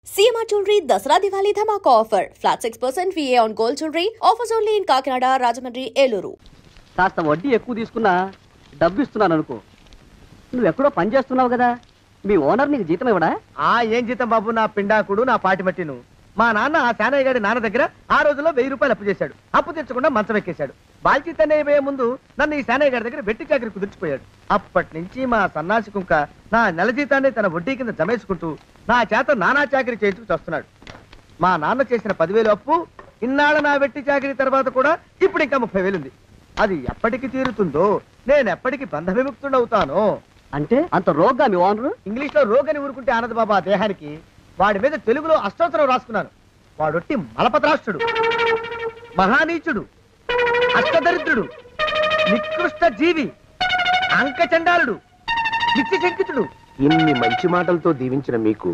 CMR Jewelry Dasra Diwali Dhamaka offer. Flat 6% VA on gold jewelry. Offers only in Kakinada, Rajahmundry, Eluru. కాస్త వడ్డీ ఎక్కువ తీసుకున్నా డబ్బు ఇస్తున్నాను అనుకో. నువ్వు ఎక్కడో పని చేస్తున్నావు కదా, మీ ఓనర్ నీకు జీతం ఇవ్వడా? ఏం జీతం బాబు, నా పిండాకుడు, నా పాటి మట్టిను. మా నాన్న ఆ శానయ్య గారి నాన్న దగ్గర ఆ రోజుల్లో 1000 రూపాయలు అప్పు చేశాడు. అప్పు తెచ్చకుండా మంచం ఎక్కేశాడు. బాల్చితనే పోయే ముందు నన్ను ఈ శానయ్య గారి దగ్గర వెట్టి చాకరి కుదిర్చిపోయాడు. అప్పటి నుంచి మా సన్నాసి కుంక నా నెల జీతాన్ని తన వడ్డీ కింద జమేసుకుంటూ నా చేత నానా చాకరీ చేయించుకు వస్తున్నాడు. మా నాన్న చేసిన 10,000 అప్పు ఇన్నాళ్ళ నా వెట్టి చాకరీ తర్వాత కూడా ఇప్పుడు ఇంకా 30,000 ఉంది. అది ఎప్పటికి తీరుతుందో, నేను ఎప్పటికి బంధ విముక్తుడవుతానో. అంటే అంత రోగ్గా మీ ఓనరు? ఇంగ్లీష్ లో రోగని ఊరుకుంటే ఆనంద్ బాబా దేహానికి. వాడి మీద తెలుగులో అష్టోత్తరం రాసుకున్నాను. వాడొట్టి మలపత్రాష్ట్రుడు, మహానీచుడు, అష్టదరిద్రుడు, నికృష్ట జీవి, అంకచండాలుడు, నిత్యశంకితుడు. ఇన్ని మంచి మాటలతో దీవించిన మీకు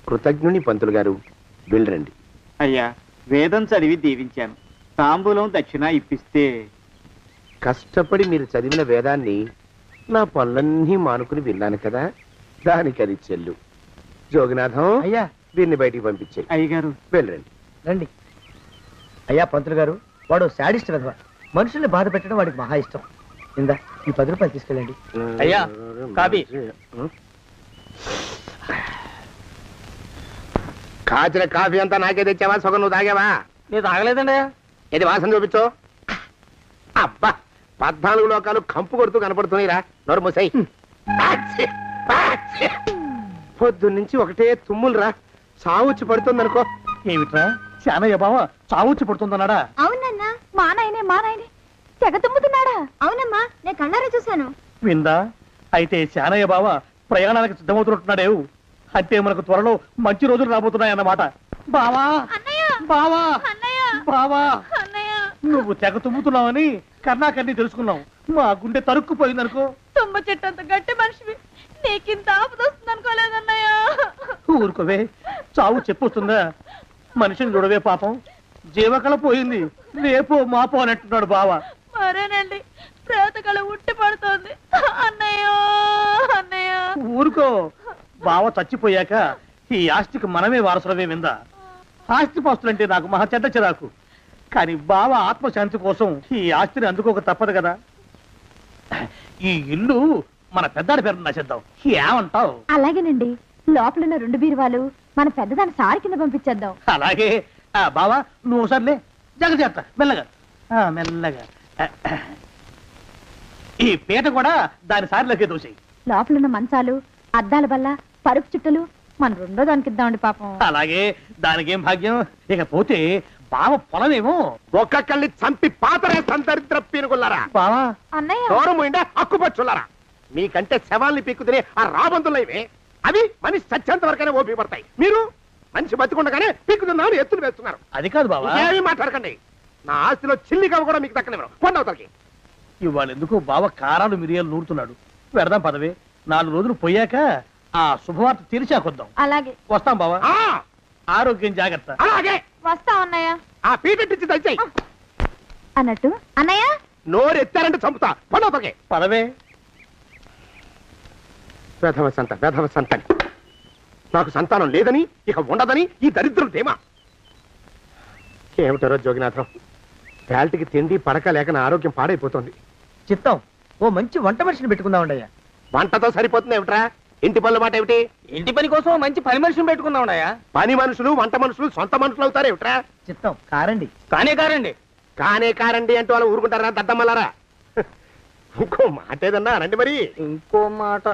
కృతజ్ఞుని పంతులు గారు, వెళ్ళరండి. అయ్యా, వేదం చదివి దీవించాను. తాంబూలం దక్షిణ ఇప్పిస్తే. కష్టపడి మీరు చదివిన వేదాన్ని నా పనులన్నీ మానుకుని విన్నాను కదా, దానికి అది చెల్లు. జోగినాథం, అయ్యా వీరిని బయటికి పంపించే. అయ్యగారు వెళ్ళరండి. రండి. అయ్యా పంతులు గారు, వాడు శాడిస్ట్ విధవ. మనుషుల్ని బాధ పెట్టడం వాడికి మహా ఇష్టం. ఇందా ఈ 10 రూపాయలు తీసుకెళ్ళండి. అయ్యా, కాపీ. కాచిన కాఫీ అంతా నాకే తెచ్చావా? సగం నువ్వు తాగావా? నేను తాగలేదండి. ఇది వాసన చూపించు. అబ్బా, 14 లోకాలు కంపు కొడుతూ కనపడుతున్నాయిరా. నోరు మూసాయి. పొద్దున్నుంచి ఒకటే తుమ్ములురా. సావుచ్చి పడుతుంది అనుకో. ఏమిట్రా శానయ్య బావ చావుచ్చి పడుతుందన్నాడా? అవునన్నా, మా నాయనే తెగ తుమ్ముతున్నాడా? అవునమ్మా, నేను కళ్ళారా చూశాను. విందా? అయితే శానయ్య బావ ప్రయాణానికి సిద్ధమవుతున్నట్టున్నాడేవు. అంటే మనకు త్వరలో మంచి రోజులు రాబోతున్నాయన్నమాట. బావా బావా బావా, నువ్వు తెగ తుమ్ముతున్నావని కర్ణాకర్ణి తెలుసుకున్నావు. మా గుండె తరుక్కుపోయిందనుకో. తుమ్మ చెట్టు అంత గట్టి మనిషివి, నీకింత ఆపదొస్తుంది అనుకోలేదన్నయ్య. ఊరుకోవే, చావు చెప్పొస్తుందా? మనిషిని చూడవే పాపం, జీవకళ పోయింది. రేపో మాపో అంటున్నాడు బావ. మరేనండి, ప్రేతకళ ఉట్టి పడుతోంది అన్నయ్యో అన్నయ్య. ఊరుకో, బావ చచ్చిపోయాక ఈ ఆస్తికి మనమే వారసులమే. విందా? ఆస్తి పాస్తులంటే నాకు మహా చెడ్డ చిరాకు. కానీ బావ ఆత్మశాంతి కోసం ఈ ఆస్తిని అందుకోక తప్పదు కదా. ఈ ఇల్లు మన పెద్దాడి పేరు నచ్చేద్దాం. ఏమంటావు? అలాగేనండి, లోపలున్న 2 బీరువాలు మన పెద్దదాని సారి కింద పంపించేద్దాం. అలాగే. బావా నువ్వు సర్లే, జాగ్రత్త, మెల్లగా మెల్లగా. ఈ పీట కూడా దాని సారిలోకే దోసేయి. లోపలున్న మంచాలు, అద్దాల బల్ల, పరుపు చుట్టలు మన 2వ దానికి ఇద్దామండి పాపం. అలాగే, దానికేం భాగ్యం. ఇకపోతే బావ పొలమేమో ఒక్కొక్కళ్ళని చంపి పాతరే సంతరిద్ర పీనుకున్నారా. బావా అన్నయ్య, దూరం పోయిండే అక్కుపచ్చున్నారా. మీకంటే శవాల్ని పీక్కుతినే ఆ రాబందులైవే, అవి మనిషి చచ్చేంత వరకైనా ఓపి పడతాయి. మీరు మనిషి బతికుండగానే పీక్కుతున్నామని ఎత్తులు వేస్తున్నారు. అది కాదు బావా. ఏమీ మాట్లాడకండి. నా ఆస్తిలో చిల్లిగా కూడా మీకు దక్కనివ్వరు. కొండవతలకి. ఇవాళ ఎందుకో బావ కారాలు మిరియాలు నూరుతున్నాడు. పెడదాం పదవే, 4 రోజులు పోయాక ఆ శుభవార్త తీర్చాకొద్దాం. అలాగే వస్తాం బావా. ఆరోగ్యం జాగ్రత్త. అలాగే. వస్తా అన్నయ్య. ఆ పీటెట్టించి దయచేయి. అన్నట్టు అన్నయ్య, నోరు ఎత్తారంటే చంపుతా. కొండవతలకి. పదవే. వేధవ సంతానం. నాకు సంతానం లేదని, ఇక ఉండదని ఈ దరిద్రుడు ధీమా. ఏమిటారో జోగినాథం, వేల్టికి తిండి పడక లేక నా ఆరోగ్యం పాడైపోతుంది. చిత్తం, ఓ మంచి వంట మనిషిని పెట్టుకుందామండి అయ్యా. వంటతో సరిపోతుంది ఏమిట్రా? ఇంటి పనుల మాట ఏమిటి? ఇంటి పని కోసం మంచి పని మనిషిని పెట్టుకున్నావున్నాయా? పని మనుషులు వంట మనుషులు సొంత మనుషులు అవుతారు ఏమిట్రా? చిత్తం కారండి. కారండి. కారండి అంటూ వాళ్ళు ఊరుకుంటారా దద్దమ్మలారా? ఇంకో మాట ఏదన్నా రండి మరి. ఇంకో మాట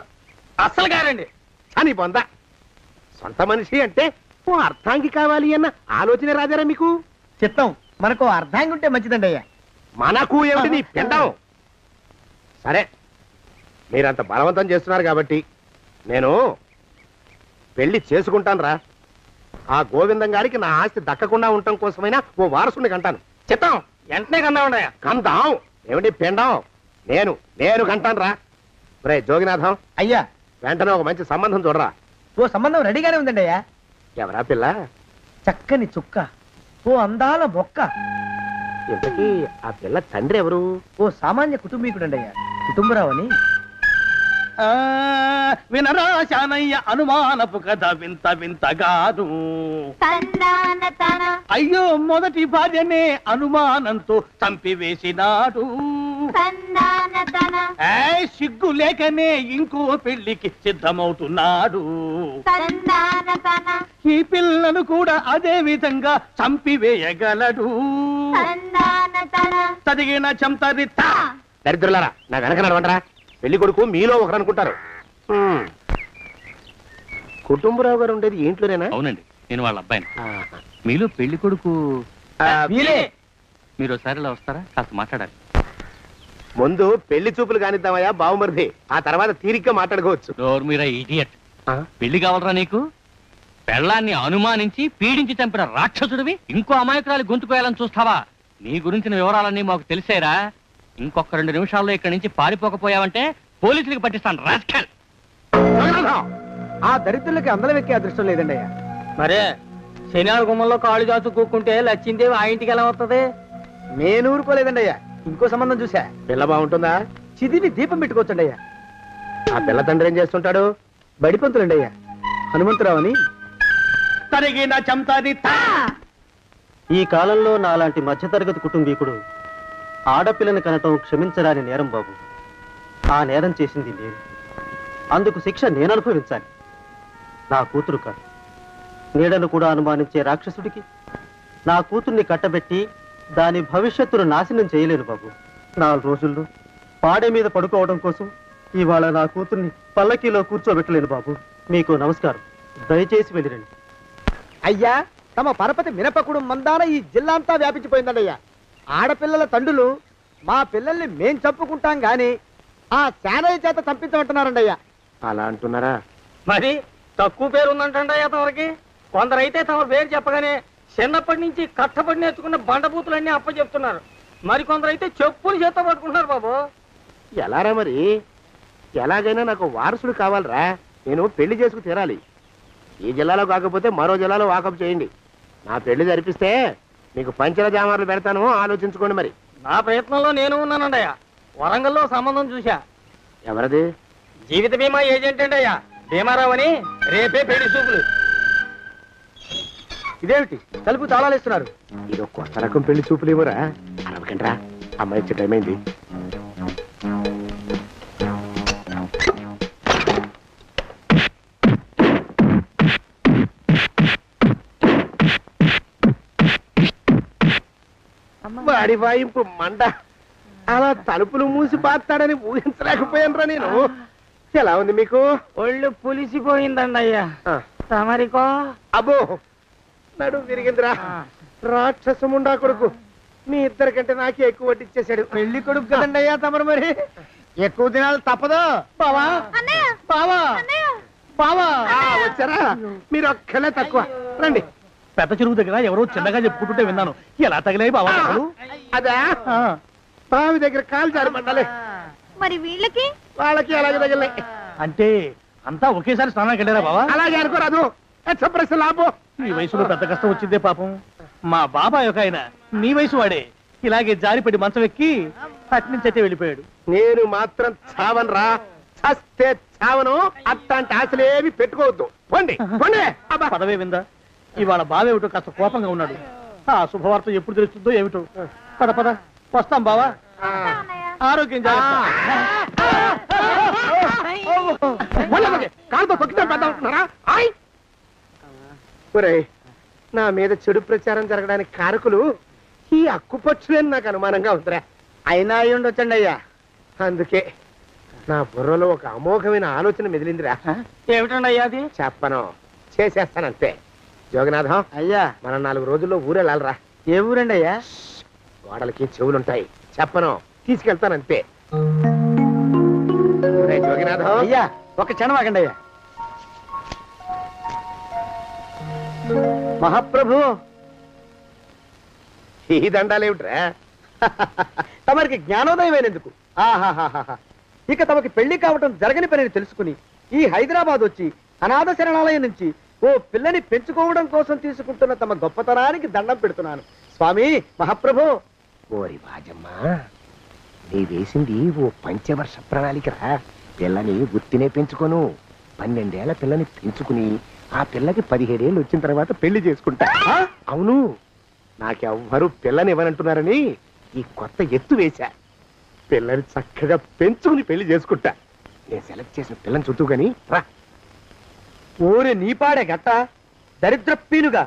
అస్సలు కారండి. అని పొందా. సొంత మనిషి అంటే ఓ అర్థాంగి కావాలి అన్న ఆలోచన రాజారా మీకు? చిత్తం, మనకు అర్ధాంగి ఉంటే మంచిదండి అయ్యా. మనకు ఏమిటి నీ పిండం? సరే, మీరంత బలవంతం చేస్తున్నారు కాబట్టి నేను పెళ్లి చేసుకుంటాను రా. ఆ గోవిందం గారికి నా ఆస్తి దక్కకుండా ఉండటం కోసమైనా ఓ వారసుని కంటాను. చిత్తం, వెంటనే కన్నా ఉన్నాయా? కందాం ఏమిటి పిండం? నేను కంటాను రా. రే జోగినాథం, అయ్యా వెంటనే ఒక మంచి సంబంధం చూడరా. ఓ సంబంధం రెడీగానే ఉందండి అయ్యా. ఎవరా పిల్ల? చక్కని చుక్క, ఓ అందాల మొక్క. ఇంతకీ ఆ పిల్ల తండ్రి ఎవరు? ఓ సామాన్య కుటుంబీకుడండి అయ్యా, కుటుంబరావు అని. వినరా శానయ్య అనుమానపు కథ వింత వింతగాదు. అయ్యో మొదటి భార్యనే అనుమానంతో చంపివేసినాడు. సిగ్గు లేకనే ఇంకో పెళ్లికి సిద్ధమవుతున్నాడు. ఈ పిల్లను కూడా అదే విధంగా చంపివేయగలడు. చదివిన చంతరిత. దరిద్రులారా నా వెనక నడవండరా. పెళ్లి కొడుకు మీలో ఒకరు అనుకుంటారు. కుటుంబరావు గారు ఉండేది ఇంట్లోనేనా? అవునండి, నేను వాళ్ళ అబ్బాయిని. మీలో పెళ్లి కొడుకు మీరు ఒకసారి ఇలా వస్తారా? కాస్త మాట్లాడాలి. ముందు పెళ్లి చూపులు కానిద్దామయ్యా బావుమరిది, ఆ తర్వాత తీరిగ్గా మాట్లాడుకోవచ్చు. మీరా ఇడియట్. పెళ్లి కావాలరా నీకు? పెళ్ళాన్ని అనుమానించి పీడించి చంపిన రాక్షసుడివి ఇంకో అమాయకురాలు గొంతుకోయాలని చూస్తావా? నీ గురించిన వివరాలన్నీ మాకు తెలిసేరా. ఇంకొక 2 నిమిషాల్లో ఇక్కడి నుంచి పారిపోకపోయావంటే పోలీసులకు పట్టిస్తాను. రాస్కల్. ఆ దరిద్రులకి అందరం ఎక్కే అదృష్టం లేదండి అయ్యా. మరే శనివార గుమ్మంలో కాళ్ళు చాచు కూకుంటే లచ్చిందేవి ఆ ఇంటికి ఎలా వస్తుంది? నేను ఊరుకోలేదండి అయ్యా. ఇంకో సంబంధం చూసా. పిల్ల బాగుంటుందా? చిదివి దీపం పెట్టుకోవచ్చండి అయ్యా. ఆ పిల్ల తండ్రి ఏం చేస్తుంటాడు? బడిపంతులండి అయ్యా, హనుమంతరావు అని. తరిగిన చంతరిత. ఈ కాలంలో నాలాంటి మధ్యతరగతి కుటుంబీకుడు ఆడపిల్లని కనటం క్షమించరాని నేరం బాబు. ఆ నేరం చేసింది నేను. అందుకు శిక్ష నేను అనుభవించాలి. నా కూతురు కాదు. నీడను కూడా అనుమానించే రాక్షసుడికి నా కూతుర్ని కట్టబెట్టి దాని భవిష్యత్తును నాశనం చేయలేను బాబు. 4 రోజుల్లో పాడే మీద పడుకోవడం కోసం ఇవాళ నా కూతుర్ని పల్లకీలో కూర్చోబెట్టలేను బాబు. మీకు నమస్కారం. దయచేసి వెళ్ళిరండి. అయ్యా, తమ పరపతి మినపకుడు మందాన ఈ జిల్లా అంతా వ్యాపించిపోయిందండి అయ్యా. ఆడపిల్లల తండ్రులు మా పిల్లల్ని మేం చంపుకుంటాం గాని ఆ శానయ్య చేత చంపించమంటున్నారండి అయ్యా. అలా అంటున్నారా? మరి తక్కువ పేరు ఉందంటండి అయ్యా తమరికి. కొందరైతే తమ పేరు చెప్పగానే చిన్నప్పటి నుంచి కట్టబడి నేర్చుకున్న బండబూతులన్నీ అప్పచెప్తున్నారు. మరి కొందరైతే చెప్పులు చేత పట్టుకుంటున్నారు బాబు. ఎలారా మరి? ఎలాగైనా నాకు వారసుడు కావాలరా. నేను పెళ్లి చేసుకు తీరాలి. ఈ జిల్లాలో కాకపోతే మరో జిల్లాలో వాకప్ చేయండి. నా పెళ్లి జరిపిస్తే మీకు పంచల జామార్లు పెడతాను, ఆలోచించుకోండి. మరి నా ప్రయత్నంలో నేను ఉన్నానండి అయ్యా. వరంగల్లో సంబంధం చూశా. ఎవరది? జీవిత బీమా ఏజెంట్ అండి అయ్యా, భీమారావు అని. రేపే పెళ్లి చూపులు. ఇదేమిటి తలుపు తాళాలు ఇస్తున్నారు? ఇది ఒక కొత్త రకం పెళ్లి చూపులు ఏమోరా. అరవకండ్రా, అమ్మాయి వచ్చే టైం అయింది. వాడి వాయింపు మండ. అలా తలుపులు మూసి పాతాడని ఊహించలేకపోయానురా నేను. ఎలా ఉంది మీకు? ఒళ్ళు పులిసిపోయిందండి అయ్యా. తమరికో? అబ్బో, నడు విరిగిందిరా. రాక్షసముండా కొడుకు మీ ఇద్దరికంటే నాకే ఎక్కువ వడ్డిచ్చేశాడు. పెళ్లి కొడుకు కదండి అయ్యా తమరు. మరి ఎక్కువ దినాలు తప్పదు. బావా బావా బావా వచ్చారా? మీరు ఒక్కలే తక్కువ. రండి. పెద్ద చెరువు దగ్గర ఎవరో చిన్నగా చెప్పుకుంటుంటే విన్నాను. ఎలా తగిలాయి బాబా? అదా బావి దగ్గర కాలు జారి మండాలి. మరి వీళ్ళకి వాళ్ళకి అలాగే తగిలే. అంటే అంతా ఒకేసారి స్నానానికి వెళ్ళారా బావా? అలాగే అనుకోరాదు. ప్రశ్న లాభం. ఈ వయసులో పెద్ద కష్టం వచ్చిందే పాపం. మా బాబాయ్ ఒక ఆయన నీ వయసు వాడే ఇలాగే జారిపడి మంచం ఎక్కి అట్నుంచి అయితే వెళ్ళిపోయాడు. నేను మాత్రం చావను రా. చస్తే చావను. అట్లాంటి ఆశలేవి పెట్టుకోవద్దు. పోండి పోండి. పదవే విందా. ఇవాళ బావేమిటో కాస్త కోపంగా ఉన్నాడు. ఆ శుభవార్త ఎప్పుడు తెలుస్తుందో ఏమిటో. పద పద వస్తాం బావా. ఆరోగ్యం కాలుతో తొక్కితే పెద్ద ఉంటున్నారా? నా మీద చెడు ప్రచారం జరగడానికి కారకులు ఈ అక్కుపచ్చులేని నాకు అనుమానంగా ఉందిరా. అయినా అయి ఉండొచ్చండి అయ్యా. అందుకే నా బుర్రలో ఒక అమోఘమైన ఆలోచన మెదిలిందిరా. ఏమిటండి అయ్యా అది? చెప్పను, చేసేస్తానంతే. జోగనాథం అయ్యా, మనం 4 రోజుల్లో ఊరెళ్ళాలరా. ఏ ఊరండి అయ్యా? గోడలకి చెవులుంటాయి. చెప్పను, తీసుకెళ్తానంతే. జోగినాథం అయ్యా, ఒక క్షణం ఆగండి అయ్యా. మహాప్రభు, ఈ దండాలేమిట్రా? తమరికి జ్ఞానోదయమైనందుకు. ఆహాహాహా. ఇక తమకి పెళ్లి కావటం జరగని పనిని తెలుసుకుని ఈ హైదరాబాద్ వచ్చి అనాథ శరణాలయం నుంచి ఓ పిల్లని పెంచుకోవడం కోసం తీసుకుంటున్న తమ గొప్పతనానికి దండం పెడుతున్నాను స్వామి. మహాప్రభు. ఓరి బాజమ్మ, నీ వేసింది ఓ పంచవర్ష ప్రణాళికరా. పిల్లని గుర్తినే పెంచుకోను. 12 ఏళ్ల పిల్లని పెంచుకుని ఆ పిల్లకి 17 ఏళ్ళు వచ్చిన తర్వాత పెళ్లి చేసుకుంటా. అవును, నాకెవ్వరూ పిల్లని ఇవ్వనంటున్నారని ఈ కొత్త ఎత్తు వేశా. పిల్లని చక్కగా పెంచుకుని పెళ్లి చేసుకుంటా. నేను సెలెక్ట్ చేసిన పిల్లని చుట్టూ గాని రా. ఊరి నీపాడే గట్ట దరిద్రపీనుగా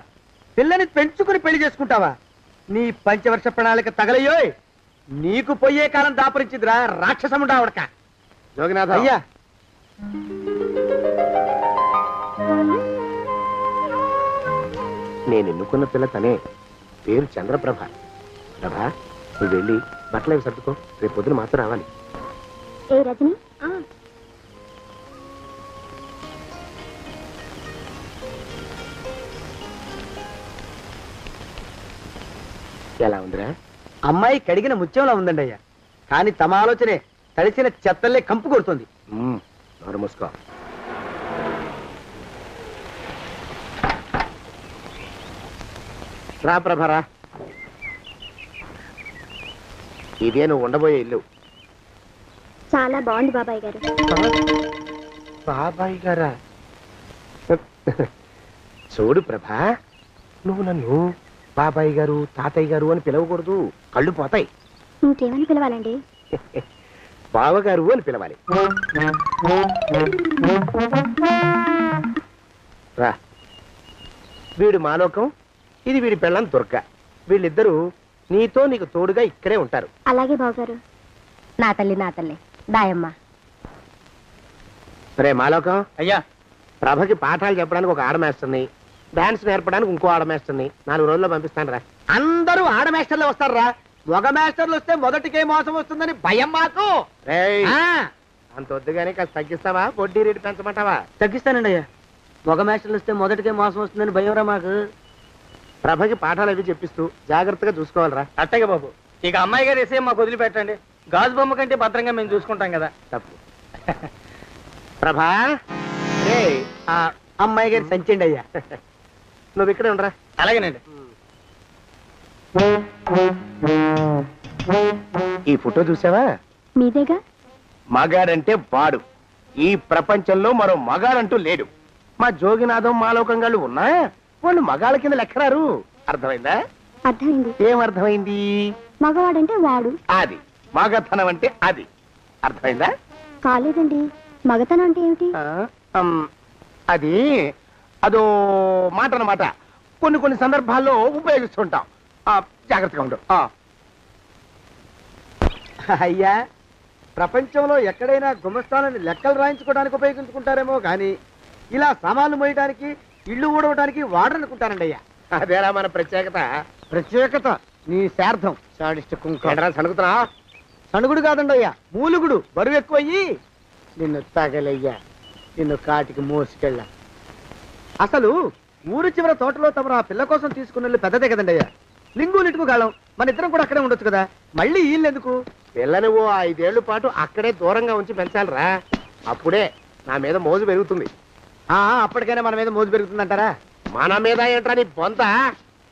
పిల్లని పెంచుకుని పెళ్లి చేసుకుంటావా? నీ పంచవర్ష ప్రణాళిక తగలయ్యోయ్. నీకు పోయే కాలం దాపరించిందిరా రాక్షసముండావడక. జోగినాథ అయ్యా, నేను ఎన్నుకున్న పిల్ల తనే. పేరు చంద్రప్రభ. ప్రభ, నువ్వు వెళ్ళి బట్టలు అవి సర్దుకో. రేపు పొద్దున మాత్రం రావాలి. ఏ రజని, ఎలా ఉందిరా? అమ్మాయి కడిగిన ముత్యంలా ఉందండి అయ్యా. కానీ తమ ఆలోచనే తడిసిన చెత్తల్లే కంపు కొడుతుంది. నోరు మూసుకో. రా ప్రభరా, ఇదే నువ్వు ఉండబోయే ఇల్లు. చాలా బాగుంది బాబాయ్ గారు. బాబాయ్ గారా? చూడు ప్రభా, నువ్వు నన్ను బాబాయ్ గారు తాతయ్య గారు అని పిలవకూడదు, కళ్ళు పోతాయి. ఇంకేమని పిలవాలండి? బావగారు అని పిలవాలి. రా, వీడు మాలోకం, ఇది వీడి పెళ్ళం దుర్గ. వీళ్ళిద్దరూ నీతో నీకు తోడుగా ఇక్కడే ఉంటారు. అలాగే బావగారు. నా తల్లి దాయమ్మ. రే మాలోకం, అయ్యా, ప్రభకి పాఠాలు చెప్పడానికి ఒక ఆడమేస్తుంది, డాన్స్ నేర్పడానికి ఇంకో ఆడమేస్తుంది. 4 రోజుల్లో పంపిస్తాను రా. అందరూ ఆడ మాస్టర్లు వస్తారా? మగ మాస్టర్లు వస్తే మొదటికే మోసం వస్తుందని భయం మాకు. అంత వద్దుగానే కాస్త తగ్గిస్తావా? వడ్డీ రేటు పెంచమంటావా? తగ్గిస్తానండి అయ్యా. మగ మాస్టర్లు వస్తే మొదటికే మోసం వస్తుందని భయంరా మాకు. ప్రభకి పాఠాలు అవి చెప్పిస్తూ జాగ్రత్తగా చూసుకోవాలరా. అట్టగే బాబు. ఇక అమ్మాయి గారు వేసే మాకు వదిలిపెట్టండి. గాజు బొమ్మ కంటే భద్రంగా మేము చూసుకుంటాం కదా. తప్పు. ప్రభా, రే అమ్మాయి గారి సంచండి అయ్యా. నువ్వు ఇక్కడే ఉండరా. అలాగేనండి. ఈ ఫోటో చూసావా? మీదేగా. మగాడంటే వాడు. ఈ ప్రపంచంలో మరో మగాడంటూ లేడు. మా జోగినాథం మాలోకం గాళ్ళు ఉన్నా వాళ్ళు మగాళ్ళ కింద లెక్కరారు. అర్థమైందా? అర్థమైంది. ఏమర్థమైంది? మగవాడంటే వాడు. అది మగతనం అంటే అది. అర్థమైందా? కాలేదండి. మగతనం అంటే ఏమిటి? అది అదో మాట అన్నమాట. కొన్ని సందర్భాల్లో ఉపయోగిస్తుంటాం. జాగ్రత్తగా ఉండు. అయ్యా, ప్రపంచంలో ఎక్కడైనా గుమస్థానాన్ని లెక్కలు రాయించుకోవడానికి ఉపయోగించుకుంటారేమో కానీ ఇలా సామాన్లు మోయడానికి, ఇల్లు ఊడవడానికి వాడరనుకుంటానండి అయ్యా. అదేరా మన ప్రత్యేకత. ప్రత్యేకత నీ శార్థం. సణుకుతున్నా? సణుగుడు కాదండి అయ్యా, మూలుగుడు. బరువు ఎక్కువయ్యి నిన్ను తగలయ్యా, నిన్ను కాటికి మోసుకెళ్ళా. అసలు ఊరు చివర తోటలో తమరు ఆ పిల్ల కోసం తీసుకున్న పెద్దదే కదండి అయ్యా. లింగులిటుకు గాలం. మన ఇద్దరం కూడా అక్కడే ఉండొచ్చు కదా. మళ్ళీ వీళ్ళెందుకు? పిల్లని ఓ 5 ఏళ్ల పాటు అక్కడే దూరంగా ఉంచి పెంచాలిరా. అప్పుడే నా మీద మోజు పెరుగుతుంది. అప్పటికైనా మన మీద మోజు పెరుగుతుందంటారా? మన మీద ఏంట్రా నీ బొంత?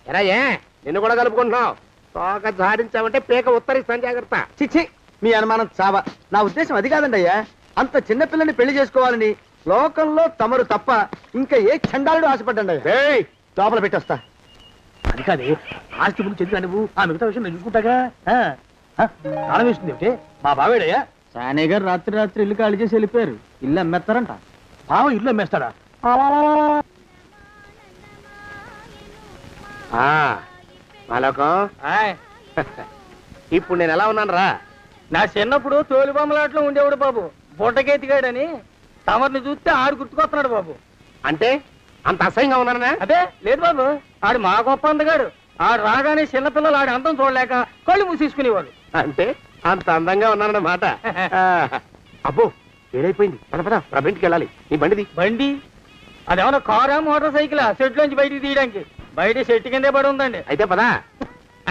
ఎరా, నిన్ను కూడా కలుపుకుంటున్నావు. తోక జాడించావంటే పీక ఉత్తరిస్తాను, జాగ్రత్త. చిచ్చి, మీ అనుమానం చావా. నా ఉద్దేశం అది కాదండి అయ్యా. అంత చిన్నపిల్లని పెళ్లి చేసుకోవాలని లోకంలో తమరు తప్ప ఇంకా ఏ చండాలుడు ఆశపడ్డండి అయ్యా. లోపల పెట్టొస్తా. అది కాదే, ఆస్తి ముందు చెందిన నువ్వు ఆ మిగతా విషయం నేను చూసుకుంటాగా. తాళం వేస్తుంది ఏమిటి? మా బావేడయ్యా. సానే గారు రాత్రి ఇల్లు ఖాళీ చేసి వెళ్ళిపోయారు. ఇల్లు అమ్మేస్తారంట. బావ ఇల్లు అమ్మేస్తాడా? మాలోకం, ఇప్పుడు నేను ఎలా ఉన్నాను రా? నా చిన్నప్పుడు తోలు బొమ్మలాట్లో ఉండేవాడు బాబు. బుట్టకెత్తిగాడని తమరిని చూస్తే ఆడు గుర్తుకొస్తున్నాడు బాబు. అంటే అంత అసహ్యంగా ఉన్నానా? అదే లేదు బాబు, ఆడు మా గొప్ప అందగాడు. ఆడు రాగానే చిన్నపిల్లలు ఆడి అందం చూడలేక కళ్ళు మూసేసుకునేవాడు. అంటే అంత అందంగా ఉన్నానన్నమాట. అబ్బో, ఏడైపోయింది. పద ప్రభింటికి వెళ్ళాలి. నీ బండిది. బండి అదేమన్నా కారా మోటార్ సైకిలా? షెడ్ లోంచి బయటికి తీయడానికి? బయట షెట్ కిందే పడి ఉందండి. అయితే పదా.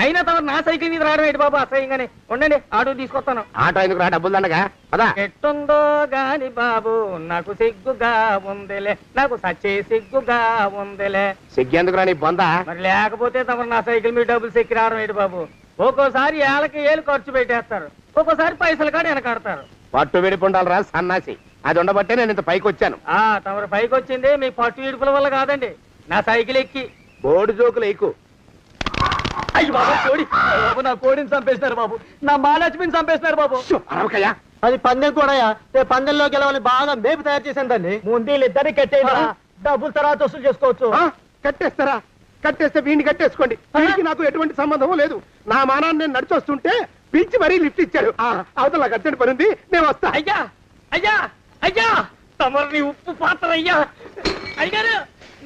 అయినా తమరు నా సైకిల్ మీద రావడం ఏంటి బాబు? అసహ్యంగానే ఉండండి, ఆటో తీసుకొస్తాను. ఆటో ఎందుకు రా? డబ్బులు దండగా. పదా. ఎట్టుందో గాని బాబు నాకు సిగ్గుగా ఉందిలే, నాకు సచ్చే సిగ్గుగా ఉందిలే. సిగ్గెందుకు రా నీ బొంద? మరి లేకపోతే తమరు నా సైకిల్ మీద డబ్బులు సెక్కి రావడం ఏంటి బాబు? ఒక్కోసారి ఏళ్ళకి ఏళ్ళు ఖర్చు పెట్టేస్తారు, ఒక్కోసారి పైసలు కాడ వెనకాడతారు. పట్టు విడిపుండాలరా సన్నాసి. అది ఉండబట్టే నేను ఇంత పైకి వచ్చాను. తమరు పైకి వచ్చింది మీ పట్టు ఇడుపుల వల్ల కాదండి, నా సైకిల్ ఎక్కి. బోర్డు జోకులు ఎక్కువ. అయ్యి బాబు కోడి, బాబు నా కోడిని చంపేస్తున్నారు బాబు, నా మహాలక్ష్మిని చంపేస్తున్నారు బాబు. అరవకయ్యా. అది పందెం కూడా పందెంలో గెలవని బాగా మేపు తయారు చేశాను దాన్ని. ముందు వీళ్ళిద్దరిని కట్టేయండి, డబ్బులు తర్వాత వసూలు చేసుకోవచ్చు. కట్టేస్తారా? కట్టేస్తే వీడిని కట్టేసుకోండి. వీడికి నాకు ఎటువంటి సంబంధం లేదు. నా మానాన్ని నేను నడిచొస్తుంటే పిలిచి మరీ లిఫ్ట్ ఇచ్చాడు. అవతల నాకు అర్జెంట్ పని ఉంది, నేను వస్తా. అయ్యా అయ్యా అయ్యా, తమరిని ఉప్పు పాత్ర అయ్యా. అయ్యారు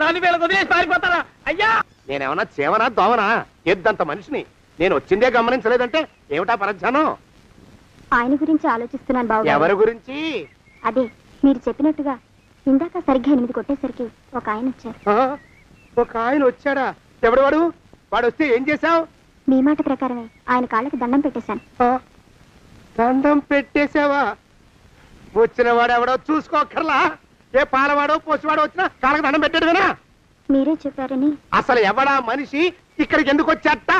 నాలుగు వేల వదిలేసి పారిపోతారా అయ్యా? నేనేమన్నా చేవనా దోవనా? ఎద్దంత మనిషిని. నేను వచ్చిందే గమనించలేదంటే ఏమిటా పరధ్యానం? ఆయన గురించి ఆలోచిస్తున్నాను బాబు. ఎవరి గురించి? అదే మీరు చెప్పినట్టుగా ఇందాక సరిగ్గా 8 కొట్టేసరికి ఒక ఆయన వచ్చారు. ఒక ఆయన వచ్చాడా? ఎవడు వాడు? వాడు వస్తే ఏం చేశావు? మీ మాట ప్రకారమే ఆయన కాళ్ళకి దండం పెట్టేశాను. దండం పెట్టేశావా? వచ్చిన వాడు ఎవడో చూసుకోకర్లా. ఏ పాలవాడో పోసివాడో వచ్చినా కాళ్ళకి దండం పెట్టాడువేనా? మీరే చెప్పారని. అసలు ఎవడా మనిషి? ఇక్కడికి ఎందుకు వచ్చాట?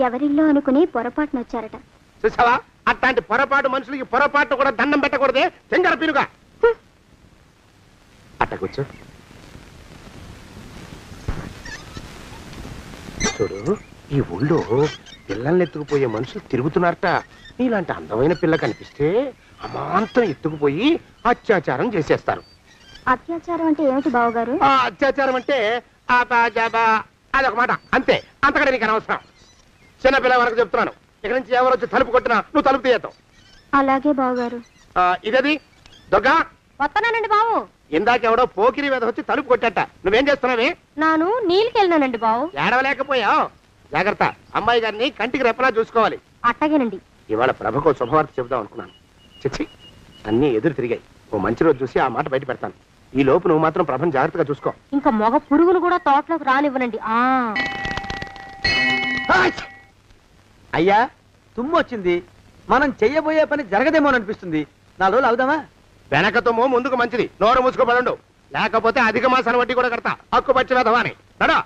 ఎవరిల్లో అనుకుని పొరపాటున వచ్చారట. చూసావా, అట్లాంటి పొరపాటు మనుషులకి పొరపాటు కూడా దండం పెట్టకూడదే. తెంగర పినుగా అట్టకొచ్చు. చూడు, ఈ ఊళ్ళో పిల్లల్ని ఎత్తుకుపోయే మనుషులు తిరుగుతున్నారట. నీలాంటి అందమైన పిల్ల కనిపిస్తే అమాంతం ఎత్తుకుపోయి అత్యాచారం చేసేస్తారు. అత్యాచారం అంటే ఏమిటి బావగారు? అత్యాచారం అంటే అదొక మాట అంతే. అంతకంటే నీకు అనవసరం. చిన్నపిల్ల వరకు చెప్తున్నాను. ఇక్కడ నుంచి ఎవరు వచ్చి తలుపు కొట్టినా నువ్వు తలుపు తీయతావు. అలాగే బావగారు. ఇదది దొంగ. వస్తున్నానండి బావు. ఇందాకెవడో పోకిరి మీద వచ్చి తలుపు కొట్టట. నువ్వేం చేస్తున్నావే? నాను నీళ్ళకి వెళ్ళినానండి బావు. ఏడవలేకపోయావు. జాగ్రత్త, అమ్మాయి గారిని కంటికి రెప్పలా చూసుకోవాలి. అట్టగేనండి. ఇవాళ ప్రభకు శుభవార్త చెబుదాం అనుకున్నాను. చిచ్చి, అన్నీ ఎదురు తిరిగాయి. ఓ మంచి రోజు చూసి ఆ మాట బయట పెడతాను. ఈ లోపు నువ్వు మాత్రం ప్రభను జాగ్రత్తగా చూసుకో. ఇంకా మగ పురుగును కూడా తోటలోకి రానివ్వనండి. అయ్యా, తుమ్ము వచ్చింది. మనం చెయ్యబోయే పని జరగదేమో అనిపిస్తుంది. 4 రోజులు అవుదామా? వెనకతోమో ముందుకు మంచిది. నోరు మూసుకోబడండు, లేకపోతే అధిక మాసాల వడ్డీ కూడా కడతా. హక్కు పచ్చి వేదవా అని నడా.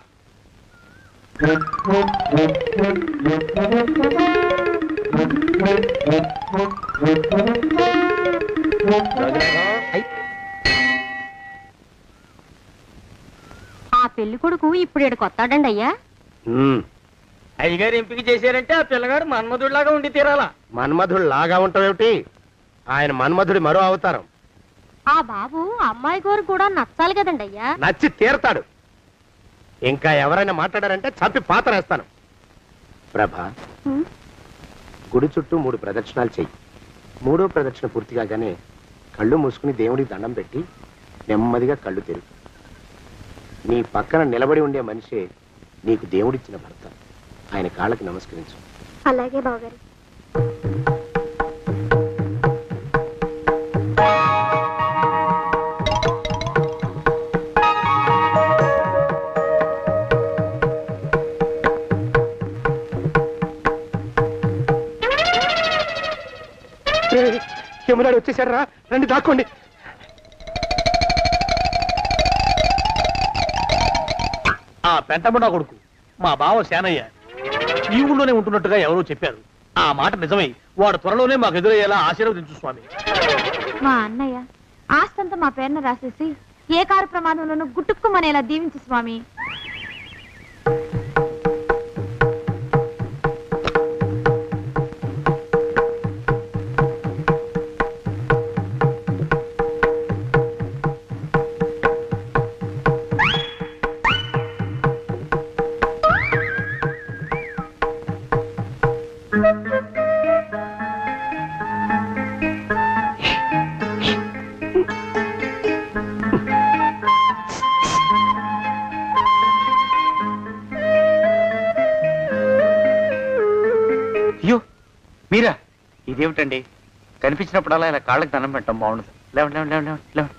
ఆ పెళ్లి కొడుకు ఇప్పుడు ఇక్కడికి వస్తాడండి అయ్యా. అయ్యగారు ఎంపిక చేశారంటే ఆ పిల్లగాడు మన్మధుడిలాగా ఉండి తీరాలా. మన్మధుడు లాగా ఉంటావేమిటి? ఆయన మన్మధుడి మరో అవతారం. ఆ బాబు అమ్మాయి గారు కూడా నచ్చాలి కదండి అయ్యా. నచ్చి తీరతాడు. ఇంకా ఎవరైనా మాట్లాడారంటే చంపి పాతరేస్తాను. ప్రభా, గుడి చుట్టూ 3 ప్రదక్షిణాలు చెయ్యి. 3వ ప్రదక్షిణ పూర్తి కాగానే కళ్ళు మూసుకుని దేవుడికి దండం పెట్టి నెమ్మదిగా కళ్ళు తెరుగు. నీ పక్కన నిలబడి ఉండే మనిషే నీకు దేవుడిచ్చిన భర్త. ఆయన కాళ్ళకి నమస్కరించు. అలాగే బావగారు. యమునాడు వచ్చేసాడు రా, రండి దాక్కోండి. ఆ పెంటముడా కొడుకు మా బావ శానయ్య ఈ ఊళ్ళోనే ఉంటున్నట్టుగా ఎవరో చెప్పారు. ఆ మాట నిజమై వాడు త్వరలోనే మాకు ఎదురయ్యేలా ఆశీర్వదించు స్వామి. మా అన్నయ్య ఆస్తంతా మా పేరున రాసేసి ఏ కారు ప్రమాదంలోనూ గుట్టుక్కుమనేలా దీవించు స్వామి. మీరా? ఇదేమిటండి, కనిపించినప్పుడల్లా ఇలా కాళ్ళకి దండం పెట్టడం బాగుండదు. లేవండి లేవండి లేవండి లేవండి.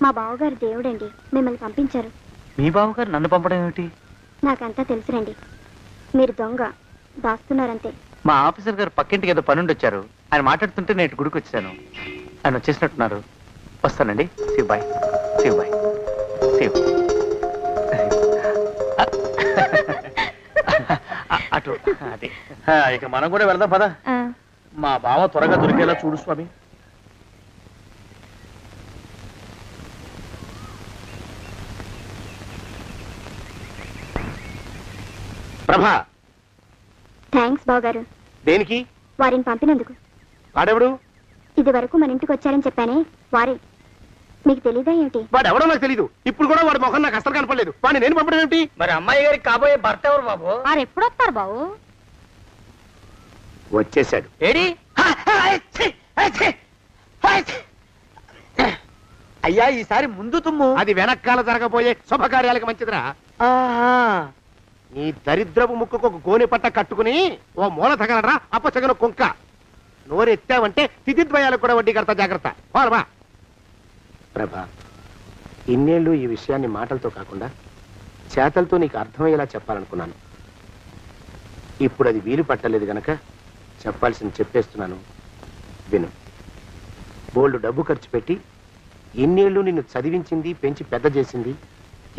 మా బావగారు దేవుడండి, మిమ్మల్ని పంపించారు. మీ బావగారు నన్ను పంపడం ఏమిటి? నాకంతా తెలుసురండి. మీరు దొంగ దాస్తున్నారంతే. మా ఆఫీసర్ గారు పక్కింటికి ఏదో పనుండి వచ్చారు. ఆయన మాట్లాడుతుంటే నేను గుడికి వచ్చాను. ఆయన వచ్చేసినట్టున్నారు. వస్తానండి. Shiv bye, Shiv bye, Shiv. అటు అదే. ఇక మనం కూడా వెళ్దాం పదా. మా బావ త్వరగా దొరికేలా చూడు స్వామి. ప్రభా, థ్యాంక్స్ బావగారు, దేనికి? వారిని పంపినందుకు. వాడెవడు? ఇది వరకు మన ఇంటికి వచ్చారని చెప్పానే వారే. మీకు తెలీదా ఏమిటి? వాడెవడో నాకు తెలీదు. ఇప్పుడు కూడా వాడి మొహం నాకు అసలు కనపడలేదు. వాడిని నేను పంపడం ఏమిటి? మరి అమ్మాయి గారికి కాబోయే భర్త ఎవరు బాబు? వారు ఎప్పుడు వస్తారు బాబు? వచ్చేసాడు. ఏడి? అయ్యా, ఈసారి ముందు తుమ్ము. అది వెనకాల జరగబోయే శుభకార్యాలకు మంచిదిరా. నీ దరిద్రపు ముక్కుకు ఒక గోనె పట్ట కట్టుకుని ఓ మూల తగలరా అప్పచగన కుంక. నోరెత్తావంటే తిథిద్వయాలకు కూడా వడ్డీ కడతా, జాగ్రత్త. పోరమా ప్రభా, ఇన్నేళ్ళు ఈ విషయాన్ని మాటలతో కాకుండా చేతలతో నీకు అర్థమయ్యేలా చెప్పాలనుకున్నాను. ఇప్పుడు అది వీలు పట్టలేదు గనక చెప్పాల్సింది చెప్పేస్తున్నాను, విను. బోల్డు డబ్బు ఖర్చు పెట్టి ఇన్నేళ్ళు నిన్ను చదివించింది, పెంచి పెద్ద చేసింది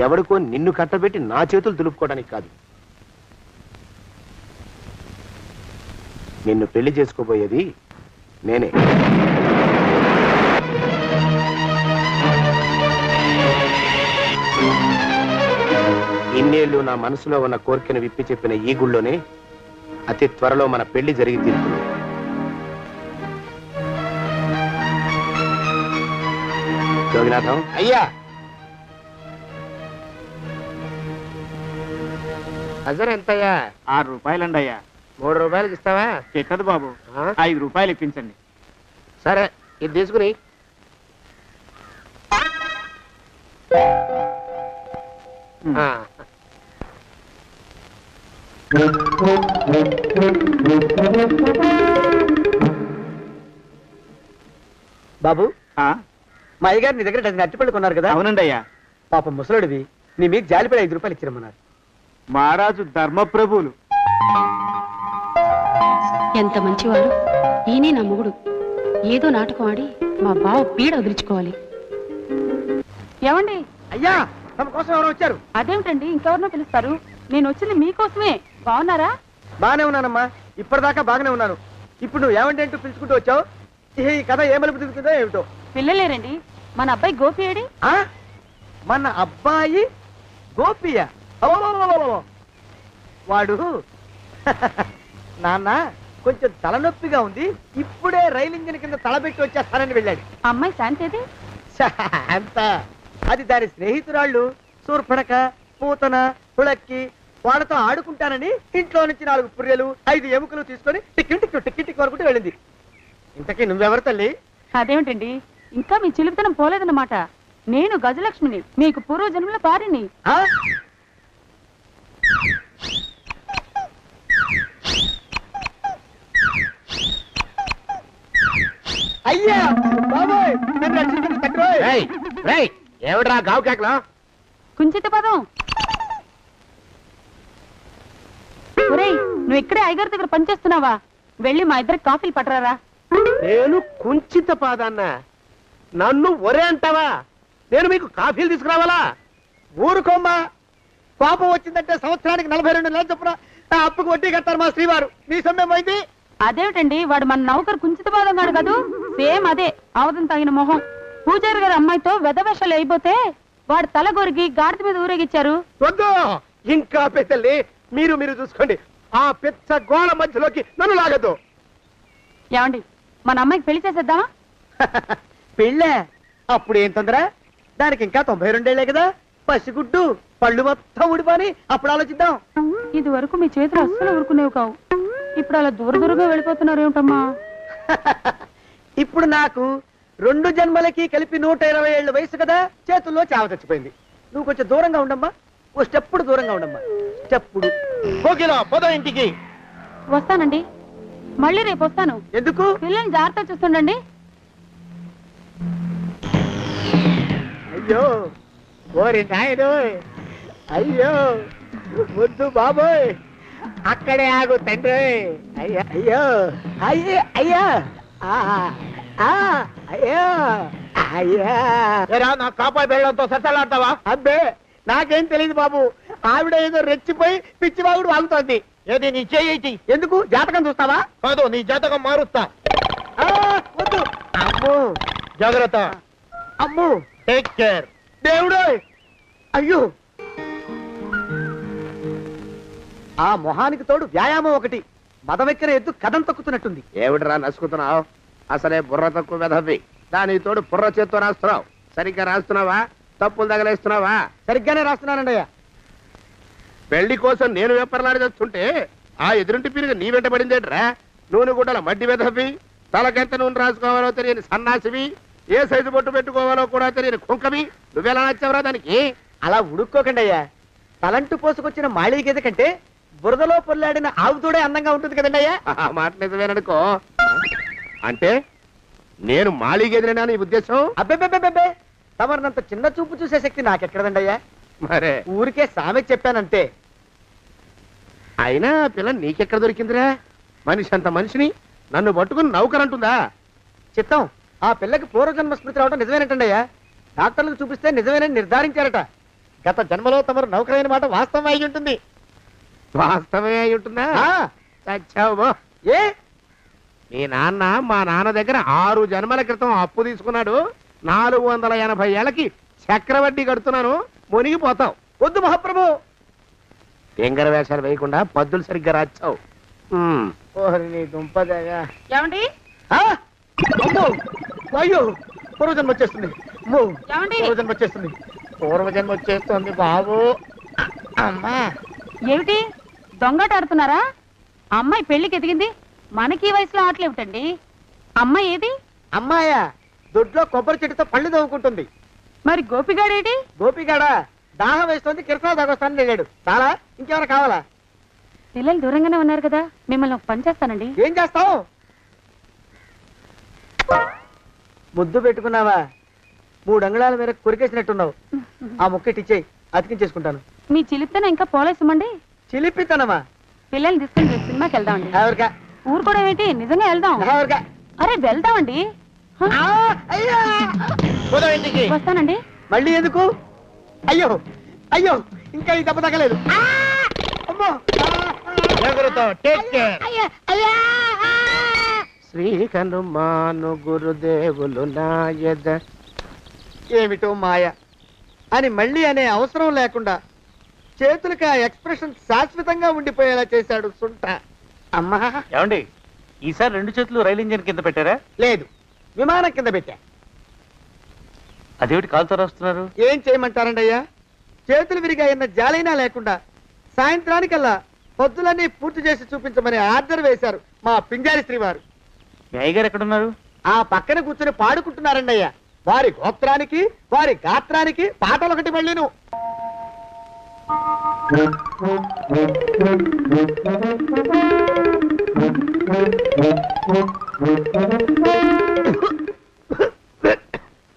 ఎవడికో నిన్ను కట్టబెట్టి నా చేతులు దులుపుకోవడానికి కాదు. నిన్ను పెళ్లి చేసుకోబోయేది నేనే. ఇన్నేళ్ళు నా మనసులో ఉన్న కోరికను విప్పి చెప్పిన ఈ గుళ్ళోనే అతి త్వరలో మన పెళ్లి జరిగి తీరుతుంది. జోగినాథం అయ్యా, హజర్ ఎంతయ్యా? 6 రూపాయలండి అయ్యా. 3 రూపాయలకి ఇస్తావా? ఎక్కదు బాబు, 5 రూపాయలు ఇప్పించండి. సరే, ఇది తీసుకుని. బాబు, మా అయ్యగారు నీ దగ్గర డజన్ అరటిపళ్ళు కొన్నారు కదా? అవునండి అయ్యా. పాపం ముసలుడివి, నీ మీకు జాలిపడి 5 రూపాయలు ఇచ్చిరమ్మన్నారు. మహారాజు ధర్మప్రభువులు. ఎంత మంచివారు. ఈయనే నా మొగుడు. ఏదో నాటకం ఆడి మా బావ పీడ వదిలించుకోవాలి. ఏమండి? అయ్యా, తమ కోసం ఎవరు వచ్చారు? అదేమిటండి, ఇంకెవరినో పిలుస్తారు? నేను వచ్చింది మీకోసమే. బాగున్నారా? బాగానే ఉన్నానమ్మా, ఇప్పటిదాకా బాగానే ఉన్నాను. ఇప్పుడు నువ్వు ఏమంటే అంటూ పిలుచుకుంటూ వచ్చావు. ఈ కథ ఏమలుపు తిరుగుతుందో ఏమిటో. పిల్లలేరండి. మన అబ్బాయి గోపి ఏడి? మన అబ్బాయి గోపియ? వాడు నాన్న కొంచెం తలనొప్పిగా ఉంది, ఇప్పుడే రైలు ఇంజిన్ కింద తలబెట్టి వచ్చేస్తానని వెళ్ళాడు. అమ్మాయి శాంతి అంత అది దాని స్నేహితురాళ్ళు సూర్పడక, పూతన, పుళక్కి వాళ్ళతో ఆడుకుంటానని ఇంట్లో నుంచి 4 పుర్రెలు 5 ఎముకలు తీసుకొని టిక్కి టిక్కి టిక్కి టిక్కి వరకు వెళ్ళింది. ఇంతకీ నువ్వెవరు తల్లి? అదేమిటండి, ఇంకా మీ చిలుపుతనం పోలేదన్నమాట. నేను గజలక్ష్మిని, మీకు పూర్వజన్మల పారిని. అయ్యా బాబోయ్, నన్ను రక్షించండి తండ్రోయ్. ఏమిడ్రా గావు కేకలో? కుంచిత పదం. ఒరేయ్, నువ్వు ఇక్కడే అయ్యగారి దగ్గర పనిచేస్తున్నావా? వెళ్ళి మా ఇద్దరికి కాఫీలు పట్టరారా. నేను కుంచిత పాదాన్న, నన్ను ఒరే అంటావా? నేను మీకు కాఫీలు తీసుకురావాలా? ఊరుకోమ్మా, కోపం వచ్చిందంటే సంవత్సరానికి 42 నెలలు చొప్పున ఆ అప్పుకు వడ్డీ కట్టారు మా శ్రీవారు. నీ సొమ్మేం పోయింది? అదేమిటండి, వాడు మన నౌకరు కుంచిత పాదం కాడు కదూ. సేమ్ అదే, అవధం తగిన మొహం. పూజారి గారి అమ్మాయితో వెధవేషాలు అయిపోతే వాడు తల గొరిగి గాడిద మీద ఊరేగిచ్చారు. వద్దు, ఇంకా పెద్దల్ని మీరు చూసుకోండి. ఆ పెద్ద గోళ మధ్యలోకి నన్ను లాగద్దు. ఏమండి, మన అమ్మాయికి పెళ్లి చేసేద్దామా? పెళ్ళే? అప్పుడు ఏం తొందర? దానికి ఇంకా 92 ఏళ్లే కదా. పసిగుడ్డు పళ్ళు మొత్తం ఊడిపోని అప్పుడు ఆలోచిద్దాం. ఇది వరకు మీ చేతులు అస్సలు ఊరుకునేవి కావు. ఇప్పుడు అలా దూరంగా వెళ్ళిపోతున్నారు ఏమిటమ్మా? ఇప్పుడు నాకు 2 జన్మలకి కలిపి 120 ఏళ్ళ వయసు కదా, చేతుల్లో చావ చచ్చిపోయింది. నువ్వు కొంచెం దూరంగా ఉండమ్మా, ఓ స్టెప్పుడు దూరంగా ఉండమ్మా. స్టెప్పుడు పోదా ఇంటికి. వస్తానండి, మళ్ళీ రేపు వస్తాను. ఎందుకు? పిల్లల్ని జాగ్రత్త చూస్తుండండి. అయ్యో ఓరి నాయను, అయ్యో ముద్దు బాబోయ్, అక్కడే ఆగు తండ్రి. అయ్యా అయ్యో అయ్యో అయ్యా అయ్యో అయ్యా. నా కాపాయి బెళ్ళంతో సత్తలాడతావా? అబ్బే, నాకేం తెలియదు బాబు. ఆవిడ ఏదో రెచ్చిపోయి పిచ్చివాగుడు వాగుతోంది. ఏది నీ చేయి? ఎందుకు? జాతకం చూస్తావా? కాదు, నీ జాతకం మారుస్తా. వద్దు. అమ్మో, జాగ్రత్త. అమ్మో, టేక్ కేర్. దేవుడు. అయ్యో ఆ మొహానికి తోడు వ్యాయామం ఒకటి. మదవెక్కిన ఎద్దు కథం తొక్కుతున్నట్టుంది. ఏమిటిరా నసుకుతున్నావు? అసలే బుర్ర తక్కువ వెధవి. దాని తోడు బుర్ర చేత్తో రాస్తున్నావు. సరిగ్గా రాస్తున్నావా? తప్పులు తగలేస్తున్నావా? సరిగ్గానే రాస్తున్నానండి అయ్యా. పెళ్లి కోసం నేను వెప్పర్లాడి చేస్తుంటే ఆ ఎదురింటి పీరుగా నీ వెంట పడిందేట్రా? నూనె గుడ్డల మడ్డి వెధవి, తలకెంత నూనె రాసుకోవాలో తెలియని సన్నాసివి, ఏ సైజు బొట్టు పెట్టుకోవాలో కూడా తెలియని కుంకవి. నువ్వెలా నచ్చావురా దానికి? అలా ఉడుక్కోకండి అయ్యా. తలంటు పోసుకొచ్చిన మాళీ గేదె కంటే బురదలో పొల్లాడిన ఆవుతోడే అందంగా ఉంటుంది కదండి అయ్యా. ఆ మాట నిజమేననుకో. అంటే నేను మాళీగెదిరినా నీ ఉద్దేశం? అబ్బెబ్బెబ్బెబ్బే, తమరినంత చిన్న చూపు చూసే శక్తి నాకెక్కడదండి అయ్యా. మరే ఊరికే సామె చెప్పానంతే. అయినా పిల్ల నీకెక్కడ దొరికిందిరా? మనిషి అంత మనిషిని నన్ను పట్టుకుని నౌకరంటుందా? చిత్తం, ఆ పిల్లకి పూర్వజన్మ స్మృతి రావడం నిజమేనటండి అయ్యా. డాక్టర్లకు చూపిస్తే నిజమేనని నిర్ధారించారట. గత జన్మలో తమరు నౌకరైన మాట వాస్తవం అయి ఉంటుంది. వాస్తవమే అయి ఉంటుందా? చచ్చావు. ఏ మీ నాన్న మా నాన్న దగ్గర 6 జన్మల క్రితం అప్పు తీసుకున్నాడు. 480 ఏళ్ళకి చక్రవడ్డీ కడుతున్నాను. మునిగిపోతావు. వద్దు మహాప్రభు. ఎంగర వేషాలు వేయకుండా పద్దులు సరిగ్గా రాచావు. ఓహరి నీ దుంపదగా. ఏమండి అయ్యో, పూర్వజన్మ వచ్చేస్తుంది. ఏమండి? పూర్వజన్మ వచ్చేస్తుంది. పూర్వజన్మ వచ్చేస్తుంది బాబు. అమ్మా, ఏమిటి దొంగట ఆడుతున్నారా? అమ్మాయి పెళ్లికి ఎదిగింది, మనకి ఈ వయసులో ఆటలేమిటండి? అమ్మాయి ఏది? అమ్మాయా? దొడ్లో కొబ్బరి చెట్టుతో పళ్ళు తవ్వుకుంటుంది. మరి గోపిగాడేటి? గోపిగాడ దాహం వేస్తుంది, కిరసా దాగొస్తానని వెళ్ళాడు. చాలా, ఇంకేమైనా కావాలా? పిల్లలు దూరంగానే ఉన్నారు కదా, మిమ్మల్ని ఒక పని చేస్తానండి. ఏం చేస్తావు? ముద్దు పెట్టుకున్నావా? 3 అంగుళాల మేర కొరికేసినట్టున్నావు. ఆ ముక్కటిచ్చేయి, అతికించేసుకుంటాను. మీ చిలిపితేనే ఇంకా పోలేసమండి. చిలిపితనమా? పిల్లల్ని తీసుకుని రేపు సినిమాకి వెళ్దామండి. ఎవరికా? ఊరు కూడా ఏంటి, నిజంగా వెళ్దాం. ఎవరికా? అరే వెళ్దామండి. వస్తానండి. మళ్ళీ ఎందుకు? అయ్యో అయ్యో, ఇంకా ఈ దెబ్బ తగ్గలేదు. శ్రీ హనుమాను గురుదేవులు నాయద. ఏమిటో మాయ అని మళ్ళీ అనే అవసరం లేకుండా చేతులకి ఆ ఎక్స్ప్రెషన్ శాశ్వతంగా ఉండిపోయేలా చేశాడు సుంట. అమ్మా, ఏమండి ఈసారి 2 చేతులు రైలు ఇంజిన్ కింద పెట్టారా? లేదు, విమానం కింద పెట్టా. అదేమిటి కాలుతో రాస్తున్నారు? ఏం చేయమంటారండి అయ్యా? చేతులు విరిగాయన్న జాలైనా లేకుండా సాయంత్రానికల్లా పొద్దులన్నీ పూర్తి చేసి చూపించమని ఆర్డర్ వేశారు మా పింజారి శ్రీ వారు. మీ అయ్యగారు ఎక్కడున్నారు? ఆ పక్కన కూర్చొని పాడుకుంటున్నారండి అయ్యా. వారి గోత్రానికి వారి గాత్రానికి పాటలు ఒకటి మళ్ళీను.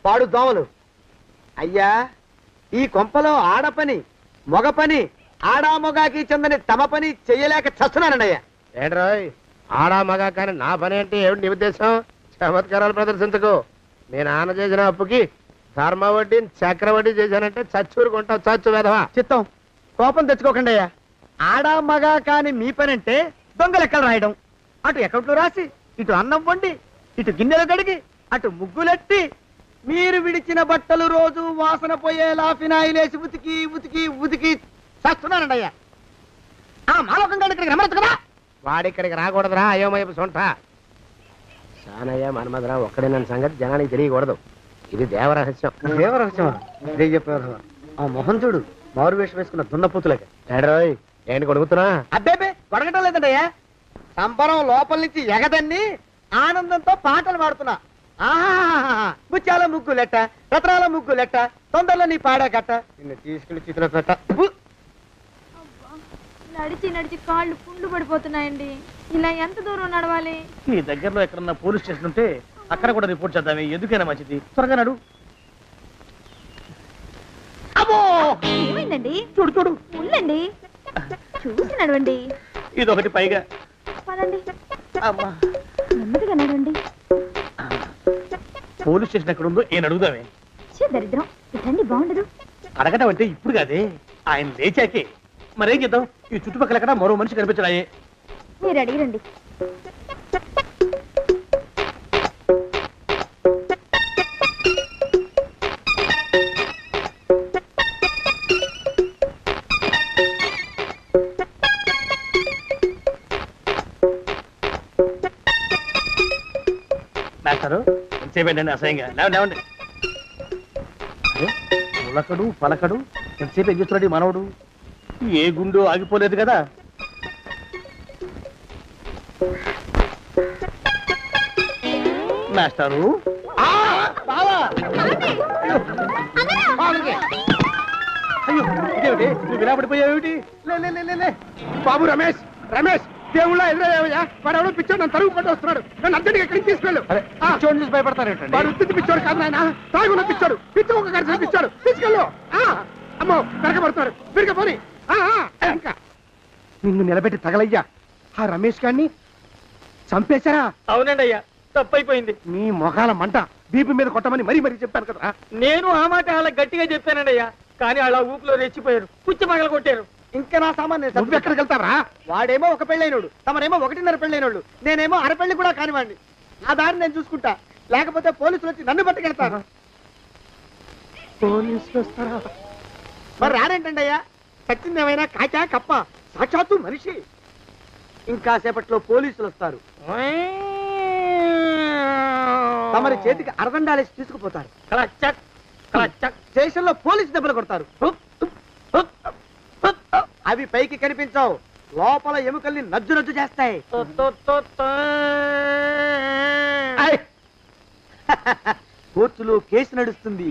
పాడు దోమలు. అయ్యా, ఈ కొంపలో ఆడపని మొగ పని ఆడా మొగాకి చెందని తమ పని చెయ్యలేక చస్తున్నానండి అయ్యా. ఏంట్రాయ్, ఆడా మగా కానీ నా పని అంటే ఏమిటి నీ ఉద్దేశం? చమత్కారాలు ప్రదర్శించకు. మీ నాన్న చేసిన అప్పుకి ధర్మ వడ్డీ చక్రవడ్డీ చేశానంటే చచ్చూరుకుంటావు. చచ్చు వెధవా. చిత్తం, కోపం తెచ్చుకోకండి అయ్యా. ఆడా మగా కాని మీ పని అంటే దొంగ లెక్కలు రాయడం. అటు అకౌంట్లో రాసి, ఇటు అన్నం వండి, ఇటు గిన్నెలు కడిగి, అటు ముగ్గులెట్టి, మీరు విడిచిన బట్టలు రోజు వాసన పోయేలా ఫినాయిలేసి ఉతికి ఉతికి ఉతికి చేస్తున్నానండి అయ్యా. ఆ మాలోకం గారి ఇక్కడికి రమ్మచ్చు కదా. వాడిక్కడికి రాకూడదురా అయోమయపు సొంట. సానయ్య మన్మధరా ఒక్కడే నన్ను సంగతి జనానికి తెలియకూడదు. ఇది దేవరహస్యం. దేవరహస్యం చెప్పారు. ఆ మొహం చూడు, మారు వేషం వేసుకున్న దున్నపోతులేక. ఏడ్రోయ్, ఏంటి కొడుకుతున్నా? అబ్బేబే, కొడగటం లేదండి అయ్యా. సంబరం లోపల నుంచి ఎగదన్ని ఆనందంతో పాటలు పాడుతున్నా. ఆహా, ముత్యాల ముగ్గులెట్ట, రత్నాల ముగ్గులెట్ట, తొందరలో నీ పాడా కట్ట, నిన్ను తీసుకెళ్లి చిత్ర పెట్ట. నడిచి నడిచి కాళ్ళు పుండు పడిపోతున్నాయండి. ఇలా ఎంత దూరం నడవాలి? ఈ దగ్గరలో ఎక్కడన్నా పోలీస్ స్టేషన్ ఉంటే అక్కడ కూడా రిపోర్ట్ చేద్దామే. ఎందుకైనా మంచిది, త్వరగా నడు. ఏమైందండి? చూడు చూడు, ఉండండి, చూసి నడవండి. ఇదొకటి పైగా. పదండి, నెమ్మదిగా నడవండి. పోలీస్ స్టేషన్ ఎక్కడ ఉందో ఏం అడుగుదామే. దరిద్రం, ఇటండి బాగుండదు. అడగటం అంటే ఇప్పుడు కాదే, ఆయన లేచాకే. మరేం చేద్దాం, ఈ చుట్టుపక్కల ఎక్కడ మరో మనిషి కనిపించడాయే. మీరు అడిగిరండి. మాస్టారు ఎంతసేపేంటండి అసహ్యంగా లేవండి లేవండి. పులకడు పలకడు ఎంతసేపు ఏం చేస్తున్నాడు ఈ మనవడు? ఏ గుండు ఆగిపోలేదు కదా. మాస్టారు అయ్యో ఇదేమిటి నువ్వు ఇలా పడిపోయావేమిటి? లే బాబు రమేష్ రమేష్ దేవుళ్ళ ఎదురయ్యా వాడు పిచ్చోడు నన్ను తరుగు పట్టి వస్తున్నాడు. నన్ను అర్జెంట్గా ఎక్కడికి తీసుకెళ్ళు. చూడండి చూసి భయపడతారేంటండి? వాడు ఉత్తి పిచ్చోడు కాదు నాయన, తాగున్న పిచ్చోడు, పిచ్చి ఒక కలిసిన పిచ్చోడు. తీసుకెళ్ళు. అమ్మో వెనకబడుతున్నాడు, విరిగా పోని. ఇంకా నిన్ను నిలబెట్టి తగలయ్యా. ఆ రమేష్ గారిని చంపేశారా? అవునండి అయ్యా, తప్పైపోయింది. నీ మొఖాల మంట బీపీ మీద కొట్టమని మరీ మరీ చెప్పాను కదా. నేను ఆ మాట అలా గట్టిగా చెప్పానండి అయ్యా, కానీ అలా ఊపిలో రెచ్చిపోయారు, పుచ్చి పగల కొట్టారు. ఇంకా నా సామాన్ నువ్వు ఎక్కడికి వెళ్తావరా? వాడేమో ఒక పెళ్ళైనోడు, తమరేమో 1.5 పెళ్ళైనోళ్ళు, నేనేమో అరపెళ్ళి కూడా కానివ్వండి. ఆ దారి నేను చూసుకుంటా, లేకపోతే పోలీసులు వచ్చి నన్ను పట్టుకెళ్తారు. పోలీసులు వస్తారా? మరి రారేంటండి అయ్యా, చచ్చింది ఏమైనా కాచా కప్ప, సాక్షాత్తు మనిషి. ఇంకా సేపట్లో పోలీసులు వస్తారు, తమరి చేతికి అరదండాలేసి తీసుకుపోతారు. స్టేషన్ లో పోలీసు దెబ్బలు కొడతారు, అవి పైకి కనిపించవు, లోపల ఎముకల్ని నజ్జు నజ్జు చేస్తాయి. కోర్టులో కేసు నడుస్తుంది.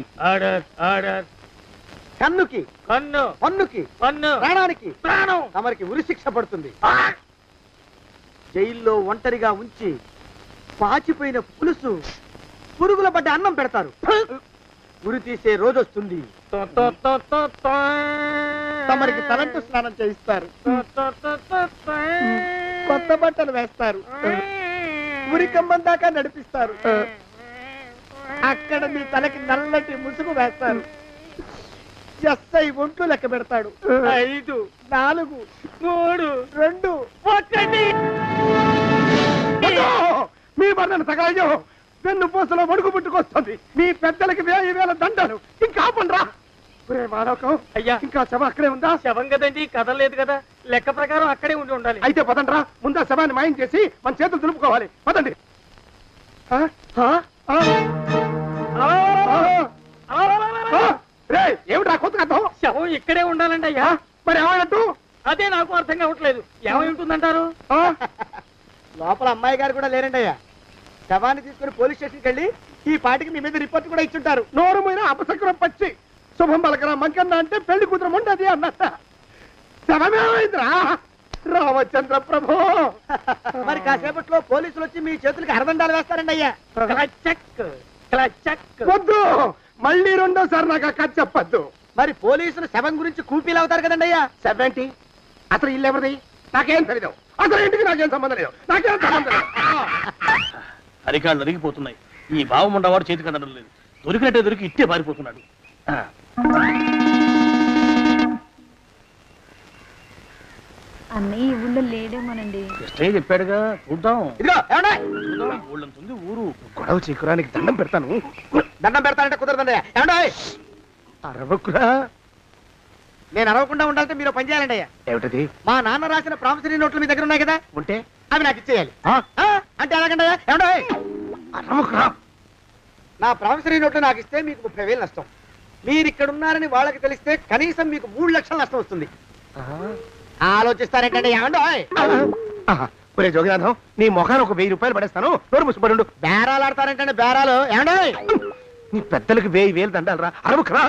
కన్నుకి కన్ను, పన్నుకి పన్ను, ప్రాణానికి ప్రాణం. తమరికి ఉరిశిక్ష పడుతుంది. జైల్లో ఒంటరిగా ఉంచి పాచిపోయిన పులుసు, పురుగుల పడ్డ అన్నం పెడతారు. ఉరి తీసే రోజు వస్తుంది. తమరికి తలంటు స్నానం చేయిస్తారు, కొత్త బట్టలు వేస్తారు, ఉరికంబం దాకా నడిపిస్తారు. అక్కడ మీ తలకి నల్లటి ముసుగు వేస్తారు. ఎస్ఐ ఒంట్లు లెక్క పెడతాడు. 5 4 3 2 1. మీ వర్ణన తగలయ్యో, వెన్ను పూసలో వడుగు పుట్టుకొస్తుంది. మీ పెద్దలకి 1000 దండాలు. ఇంకా ఆపండ్రా. అయ్యా ఇంకా శవం అక్కడే ఉందా? శవం కదండి, కదలేదు కదా, లెక్క ప్రకారం అక్కడే ఉండి ఉండాలి. అయితే పదండ్రా, ముందు ఆ శవాన్ని మాయం చేసి మన చేతులు దులుపుకోవాలి. పదండి. ఏమిట్రా కొత్త కథ? శవం ఇక్కడే ఉండాలండి అయ్యా. మరి ఏమైనట్టు? అదే నాకు అర్థం కావట్లేదు. ఏమై ఉంటుందంటారు? లోపల అమ్మాయి గారు కూడా లేరండి అయ్యా. శవాన్ని తీసుకుని పోలీస్ స్టేషన్కి వెళ్ళి ఈ పాటికి మీ మీద రిపోర్ట్ కూడా ఇచ్చుంటారు. నోరు మీద అపశకునం పచ్చి శుభం పలకరా మంకన్న అంటే పెళ్లి కూతురు ఉండదు అన్నట్ట. శవమేమైందిరా రామచంద్ర ప్రభు? మరి కాసేపట్లో పోలీసులు వచ్చి మీ చేతులకి అరదండాలు వేస్తారండి అయ్యా. వద్దు, మళ్ళీ రెండోసారి నాకు అక్క చెప్పద్దు. మరి పోలీసులు శవం గురించి కూపీలు అవుతారు కదండి అయ్యా. శవేంటి? అసలు ఇల్లు ఎవరిది? నాకేం తెలియదు. అసలు ఇంటికి నాకేం సంబంధం లేదు. నాకేం సంబంధం లేదు. అరికాళ్ళు అరిగిపోతున్నాయి. ఈ బావముండవాడు చేతికి అందడం లేదు. దొరికినట్టే దొరికి ఇట్టే పారిపోతున్నాడు. అన్నయ్య ఈ ఊళ్ళో లేడేమోనండి. కృష్ణయ్య చెప్పాడుగా, చూద్దాం. ఊళ్ళంతుంది ఊరు. గొడవ చీకురానికి దండం పెడతాను. దండం పెడతానంటే కుదరదండి. ఏమండి అరవకురా. నేను అరవకుండా ఉండాలంటే మీరు పని చేయాలండి అయ్యా. ఏమిటది? మా నాన్న రాసిన ప్రామిసరీ నోట్లు మీ దగ్గర ఉన్నాయి కదా, ఉంటే అవి నాకు ఇచ్చేయాలి. అంటే ఎలాగండి అయ్యా? ఏమండి అరవకురా. నా ప్రామిసరీ నోట్లు నాకు ఇస్తే మీకు 30,000 నష్టం. మీరు ఇక్కడ ఉన్నారని వాళ్ళకి తెలిస్తే కనీసం మీకు 3 లక్షల నష్టం వస్తుంది. ఆలోచిస్తారేంటండి? ఏమండి ఒరే జోగినాథం, నీ మొఖాన్ని ఒక 1000 రూపాయలు పడేస్తాను. నోరు ముసుపడు. బేరాలు ఆడతారేంటండి? బేరాలు ఏమండి? నీ పెద్దలకి 1000 దండాలరా. అరవకురా.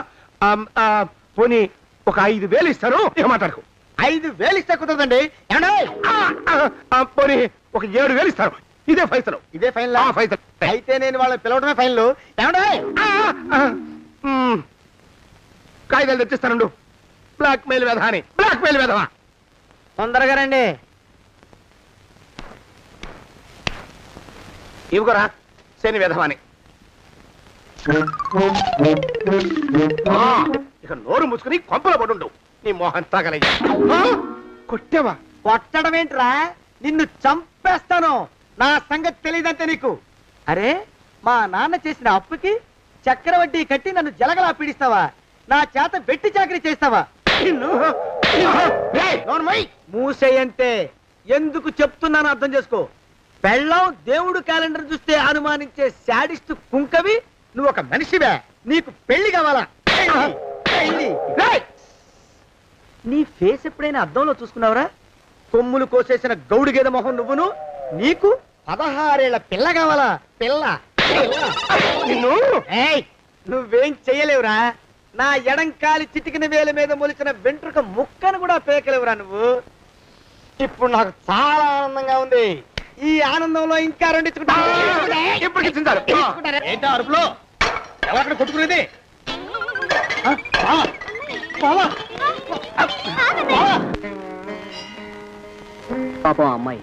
పోనీ ఒక 5,000 ఇస్తాను. ఏమాటాడుకో. 5,000 ఇస్తే కుదరదండి. ఏమండి? పోనీ ఒక 7,000 ఇస్తాను. ఇదే ఫైసలు. ఇదే ఫైన్? ఫైసలు. అయితే నేను వాళ్ళని పిలవడమే ఫైన్లు. ఏమండి? కాగితాలు తెచ్చిస్తాను. బ్లాక్ మెయిల్ వెధవాని. బ్లాక్ మెయిల్ వెధవా. తొందరగా రండి. ఇవ్వరా శని వెధవాని. ఇక నోరు ముసుకుని కొంపల పడుండు. నీ మోహన్ తాగలయ్యా. కొట్టావా? కొట్టడం ఏంట్రా? నిన్ను చంపేస్తాను. నా సంగతి తెలియదంటే నీకు. అరే, మా నాన్న చేసిన అప్పుకి చక్రవడ్డీ కట్టి నన్ను జలగలా పీడిస్తావా? నా చేత వెట్టి చాకరీ చేస్తావా? మూసేయంటే ఎందుకు చెప్తున్నాను అర్థం చేసుకో. పెళ్ళం దేవుడు క్యాలెండర్ చూస్తే అనుమానించే శాడిస్ట్ కుంకవి, నువ్వు ఒక మనిషివే, నీకు పెళ్లి కావాలా? పెళ్లి. రేయ్! నీ ఫేస్ ఎప్పుడైనా అద్దంలో చూసుకున్నావురా? కొమ్ములు కోసేసిన గౌడు గేదె మొహం నువ్వును, నీకు 16 ఏళ్ల పిల్ల కావాలా? పిల్ల. నువ్వేం చెయ్యలేవురా, నా ఎడంకాలి చిటికిన వేల మీద మొలిచిన వెంట్రుక ముక్కను కూడా పేకలేవురా నువ్వు. ఇప్పుడు నాకు చాలా ఆనందంగా ఉంది. ఈ ఆనందంలో ఇంకా రెండించుకుంటా. అరుపులో ఎవరక్కడ కొట్టుకునేది? పాపం అమ్మాయి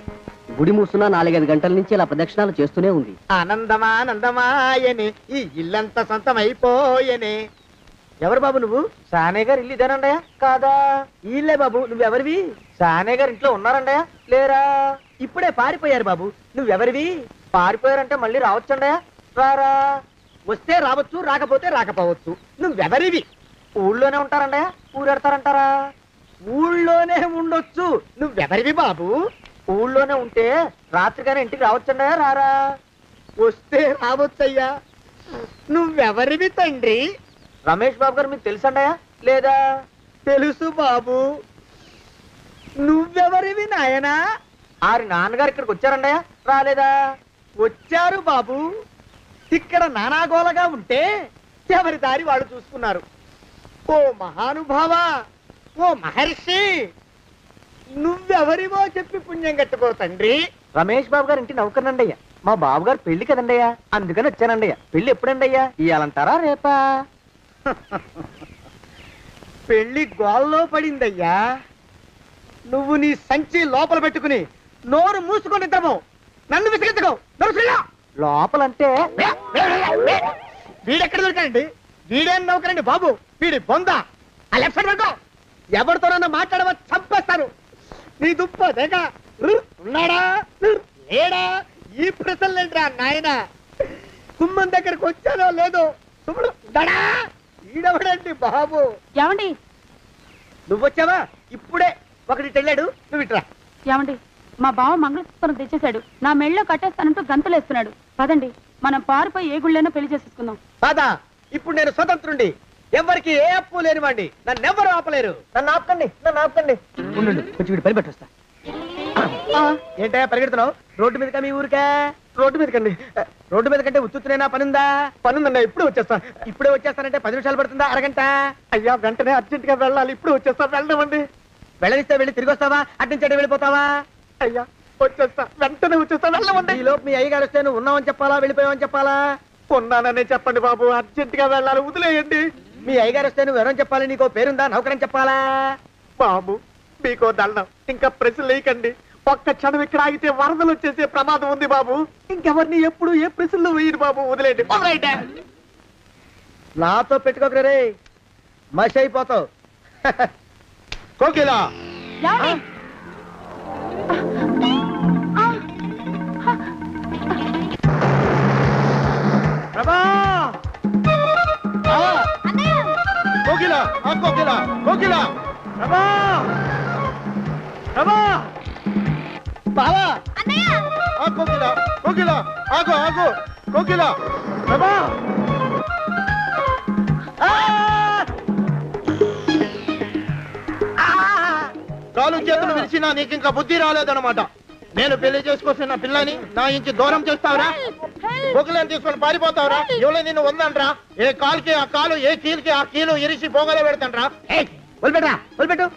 గుడి మూసున్న 4-5 గంటల నుంచి ఇలా ప్రదక్షిణాలు చేస్తూనే ఉంది. ఆనందమానందమాయనే ఈ ఇల్లంతా సొంతం అయిపోయనే. ఎవరు బాబు నువ్వు? సానయ్య గారు ఇల్లు ఇదేనండయా? కాదా? ఇల్లే బాబు. నువ్వెవరివి? సానయ్య గారు ఇంట్లో ఉన్నారండయా? లేరా? ఇప్పుడే పారిపోయారు బాబు. నువ్వెవరివి? పారిపోయారంటే మళ్ళీ రావచ్చండయా? రారా? వస్తే రావచ్చు, రాకపోతే రాకపోవచ్చు. నువ్వెవరివి? ఊళ్ళోనే ఉంటారండయా? ఊరెడతారంటారా? ఊళ్ళోనే ఉండొచ్చు. నువ్వెవరివి బాబు? ఊళ్ళోనే ఉంటే రాత్రిగానే ఇంటికి రావచ్చండయా? రారా? వస్తే రావచ్చయ్యా. నువ్వెవరివి తండ్రి? రమేష్ బాబు గారు మీకు తెలుసండయా? లేదా? తెలుసు బాబు. నువ్వెవరివి నాయనా? ఆరి నాన్నగారు ఇక్కడికి వచ్చారండయా? రాలేదా? వచ్చారు బాబు. ఇక్కడ నానాగోలగా ఉంటే ఎవరి దారి వాళ్ళు చూసుకున్నారు. ఓ మహానుభావ, ఓ మహర్షి, నువ్వెవరివో చెప్పి పుణ్యం కట్టుకో తండ్రి. రమేష్ బాబు గారు ఇంటి నౌకర్నండయ్యా. మా బాబు గారు పెళ్లి కదండయ్యా, అందుకని వచ్చానండయ్యా. పెళ్లి ఎప్పుడండయ్యా? ఇయ్యాలంటారా రేపా? పెళ్లి గోల్లో పడిందయ్యా. నువ్వు నీ సంచి లోపల పెట్టుకుని నోరు మూసుకొని నిద్రపో. నన్ను విసిగించుకో. లోపలంటే వీడెక్కడ దొరికాడండి? వీడేం నౌకరండి బాబు, వీడి బొంద. ఆ లెఫ్ట్ సైడ్ పెట్టుకో. ఎవరితోనన్నా మాట్లాడవా చంపేస్తాను. నీ దుప్ప దేక ఉన్నాడా లేడా? ఈ ప్రశ్నలేంట్రా నాయన. కుమ్మం దగ్గరకు వచ్చానో లేదో తుమ్ముడు దడా. ఈడవడండి బాబు. ఏమండి? నువ్వొచ్చావా? ఇప్పుడే ఒకటి వెళ్ళాడు. నువ్వు ఇట్రా. ఏమండి, మా బావ మంగళసూత్రం తెచ్చేశాడు. నా మెళ్ళో కట్టేస్తానంటూ గంతులేస్తున్నాడు. పదండి, మనం పారిపోయి ఏ గుళ్ళైనా పెళ్లి చేసేసుకుందాం. కాదా? ఇప్పుడు నేను స్వతంత్రుండి, ఎవరికి ఏ అప్పు లేనివ్వండి. నన్ను ఎవరు ఆపలేరు. నన్ను ఆపకండి, నన్ను ఆపకండి. ఉండు, కొంచెం వీడి పని పెట్టొస్తా. ఏంటయ్యా పరిగెడుతున్నావు? రోడ్డు మీదకా మీ ఊరికా? రోడ్డు మీదకండి. రోడ్డు మీద కంటే ఉత్తునేనా? పనుందా? పనుందన్నా. ఇప్పుడే వచ్చేస్తా. ఇప్పుడే వచ్చేస్తానంటే 10 నిమిషాలు పడుతుందా? అరగంట? అయ్యా వెంటనే అర్జెంట్ గా వెళ్ళాలి. ఇప్పుడు వచ్చేస్తా. వెళ్ళమండి. వెళ్ళనిస్తే వెళ్ళి తిరిగి వస్తావా? అడ్డించండి వెళ్ళిపోతావా? అయ్యా వచ్చేస్తా, వెంటనే వచ్చేస్తా. వెళ్ళమండి. ఈ లోపు మీ అయ్యగారు వస్తే నువ్వు ఉన్నావని చెప్పాలా, వెళ్ళిపోయావని చెప్పాలా? ఉన్నాననే చెప్పండి బాబు, అర్జెంట్ గా వెళ్ళాలి. వదిలేయండి. మీ అయ్యగారు వస్తే నువ్వు ఎవరని చెప్పాలి? నీకో పేరుందా? నౌకరని చెప్పాలా? బాబు మీకో దండం, ఇంకా ప్రశ్నలు వేయకండి. ఒక్క క్షణం ఇక్కడ ఆగితే వరదలు వచ్చేసే ప్రమాదం ఉంది బాబు. ఇంకెవరిని ఎప్పుడు ఏ ప్రశ్నలు వేయరు బాబు. వదిలేయండి. నాతో పెట్టుకోకరే, మషి అయిపోతావు. కోకిలా ప్రభా, కోకిలా, కోకిలా, కోకిలా, ప్రభా, ప్రభా, బావా, కోకిలా, కోకిలా, ఆగు, ఆగు, కోకిలా, ప్రభా. కాలు చేతులు విరిచినా నీకు ఇంకా బుద్ధి రాలేదన్నమాట. నేను పెళ్లి చేసుకొస్తున్న పిల్లని నా ఇంటి దూరం చేస్తావురా? బొగ్గులను తీసుకొని పారిపోతావురా? ఎవరో నిన్ను ఉందంట్రా? ఏ కాలుకి ఆ కాలు, ఏ కీలుకి ఆ కీలు ఇరిసి పోగల పెడతాంట్రా? వదిలిపెట్టరా, వదిలిపెట్టు.